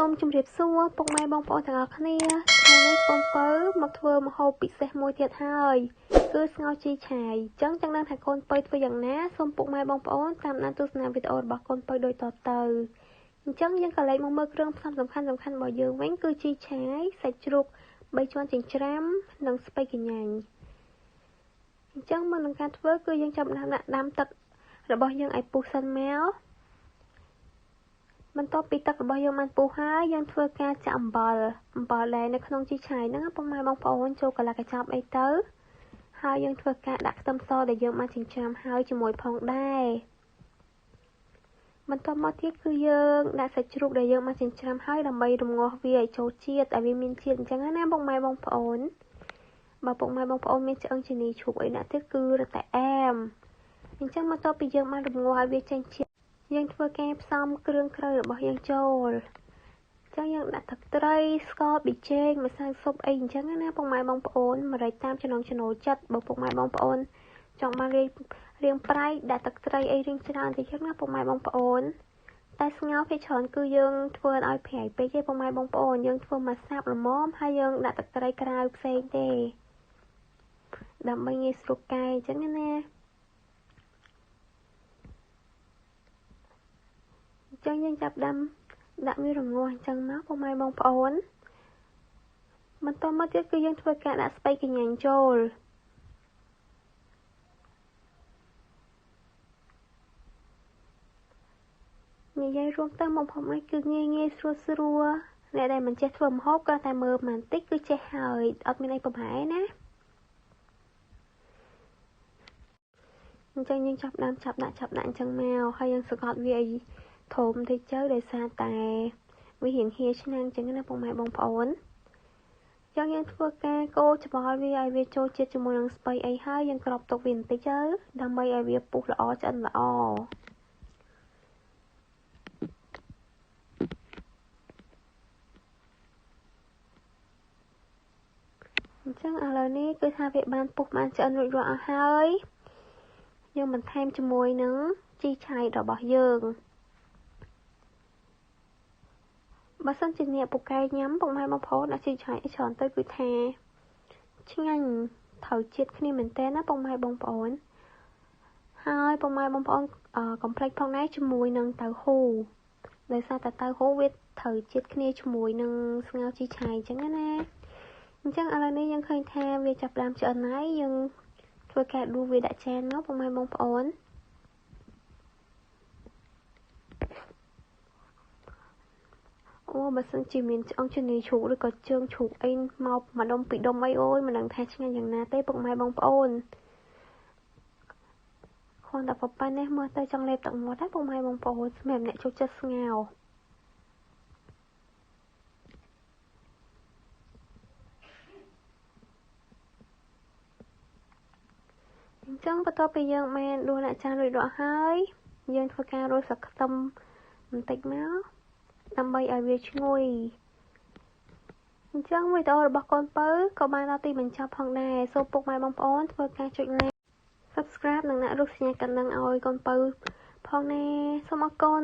សូមជម្រាបសួរពុកម៉ែបងប្អូនទាំងអស់គ្នាថ្ងៃនេះកូនពៅមកធ្វើម្ហូបពិសេសមួយទៀតហើយគឺស្ងោរជីឆាយអញ្ចឹងចង់ដឹងថាកូនពៅធ្វើយ៉ាងណាសូមពុកម៉ែបងប្អូនតាមដានទស្សនាវីដេអូរបស់កូនពៅដូចតទៅអញ្ចឹងយើងក៏លេខមកមើលគ្រឿងផ្សំសំខាន់របស់យើងវិញគឺជីឆាយសាច់ជ្រូក3ជាន់ចិញ្ច្រាំនិងស្ពៃកញ្ញាញអញ្ចឹងមុននឹងការធ្វើគឺយើងចាប់ដាក់ដាំទឹករបស់យើងឲ្យពុះសិនមកបន្ទាប់ពីទឹករបស់យើងបានពុះហើយយើងធ្វើការចាក់អំបិលដែលនៅក្នុងជីឆាយហ្នឹងពុកម៉ែបងប្អូនចូលកន្លះកញ្ចប់អីទៅហើយយើងធ្វើការដាក់ខ្ទឹមសដែលយើងបានចិញ្ច្រាំហើយជាមួយផងដែរបន្ទាប់មកទៀតគឺយើងដាក់សាច់ជ្រូកដែលយើងបានចិញ្ច្រាំហើយដើម្បីរំងាស់វាឲ្យចូលជាតិឲ្យវាមានជាតិអញ្ចឹងណាពុកម៉ែបងប្អូនបើពុកម៉ែបងប្អូនមានឆ្អឹងជំនីជ្រូកអីដាក់ទៀតគឺរតែអែមអញ្ចឹងបន្ទាប់ពីយើងបានរំងាស់ឲ្យវាចេញជាតិយើងធ្វើការផ្សំគ្រឿងក្រៅរបស់យើងចូលអញ្ចឹងយើងដាក់ទឹកត្រីស្ករប៊ីចេងម្សៅស៊ុបអីអញ្ចឹងណាពុកម៉ែបងប្អូនម្រេចតាមចំណង់ចំណូលចិត្តបើពុកម៉ែបងប្អូនចង់បានរៀងប្រៃដាក់ទឹកត្រីអីរៀងច្រើនតិចណាពុកម៉ែបងប្អូនតែស្ងោរភាគច្រើនគឺយើងធ្វើឲ្យប្រៃពេកទេពុកម៉ែបងប្អូនយើងធ្វើមកសាបល្មមហើយយើងដាក់ទឹកត្រីក្រៅផ្សេងទេដើម្បីងាយស្រួលកែអញ្ចឹងណាអញ្ចឹងយើងចាប់ដាក់វារងាស់អញ្ចឹងមកពុកម៉ែបងប្អូនបន្តមកទៀតគឺយើងធ្វើការដាក់ស្ពៃកញ្ញាញចូលនិយាយរួមទៅមុខម្ហូបនេះគឺងាយស្រួលអ្នកដែលមិនចេះធ្វើម្ហូបក៏តែមើលបន្តិចគឺចេះហើយអត់មានអីប្រហែលណាអញ្ចឹងយើងចាប់ដាក់អញ្ចឹងមកហើយយើងសង្កត់វាឲ្យធំតិចទៅដោយសារតែវារៀងហៀឆ្នាំងអញ្ចឹងណាពុកម៉ែបងប្អូនយើងធ្វើការកូរច្បល់វាឲ្យវាចូលជាតិជាមួយនឹងស្ពៃអីហើយយើងគ្របទុកវាបន្តិចទៅដើម្បីឲ្យវាពុះល្អឆ្អិនល្អអញ្ចឹងឥឡូវនេះគឺថាវាបានពុះបានឆ្អិនរួចរាល់អស់ហើយយើងបន្ថែមជាមួយនឹងជីឆាយរបស់យើងបើសិនជាអ្នកពូកែញ៉ាំពុកម៉ែបងប្អូនដាក់ជីឆាយច្រើនទៅគឺថាឆ្ងាញ់ត្រូវជាតិគ្នាមែនតើណាពុកម៉ែបងប្អូនហើយពុកម៉ែបងប្អូនកុំភ្លេចផងដែរជាមួយនឹងតៅហ៊ូដោយសារតែតៅហ៊ូវាត្រូវជាតិគ្នាជាមួយនឹងស្ងោរជីឆាយអញ្ចឹងណាអញ្ចឹងឥឡូវនេះយើងឃើញថាវាចាប់ផ្ដើមឆ្អិនហើយយើងធ្វើការដួសវាដាក់ចានមកពុកម៉ែបងប្អូនអូបើសិនជាមានឆ្អឹងជំនីជ្រូកឬក៏ជើងជ្រូកអីមកម្ដុំពីរដុំអីអូយមិនដឹងថាឆ្ងាញ់យ៉ាងណាទេពុកម៉ែបងប្អូនគ្រាន់តែប៉ុណ្ណេះមើលទៅចង់លេបទឹកមាត់ហើយពុកម៉ែបងប្អូនសម្រាប់អ្នកចូលចិត្តស្ងោរអញ្ចឹងបន្ទាប់ពីយើងបានដួសដាក់ចានរួចរាល់ហើយយើងធ្វើការរោយស្លឹកខ្ទឹមបន្តិចមកដើម្បីឲ្យវាឈ្ងុយអញ្ចឹងវីដេអូរបស់កូនពៅក៏បានដល់ទីបញ្ចប់ផងដែរសូមពុកម៉ែបងប្អូនធ្វើការចុច like subscribe និងដាក់រូបសញ្ញាកណ្ដឹងឲ្យកូនពៅផងណាសូមអរគុណ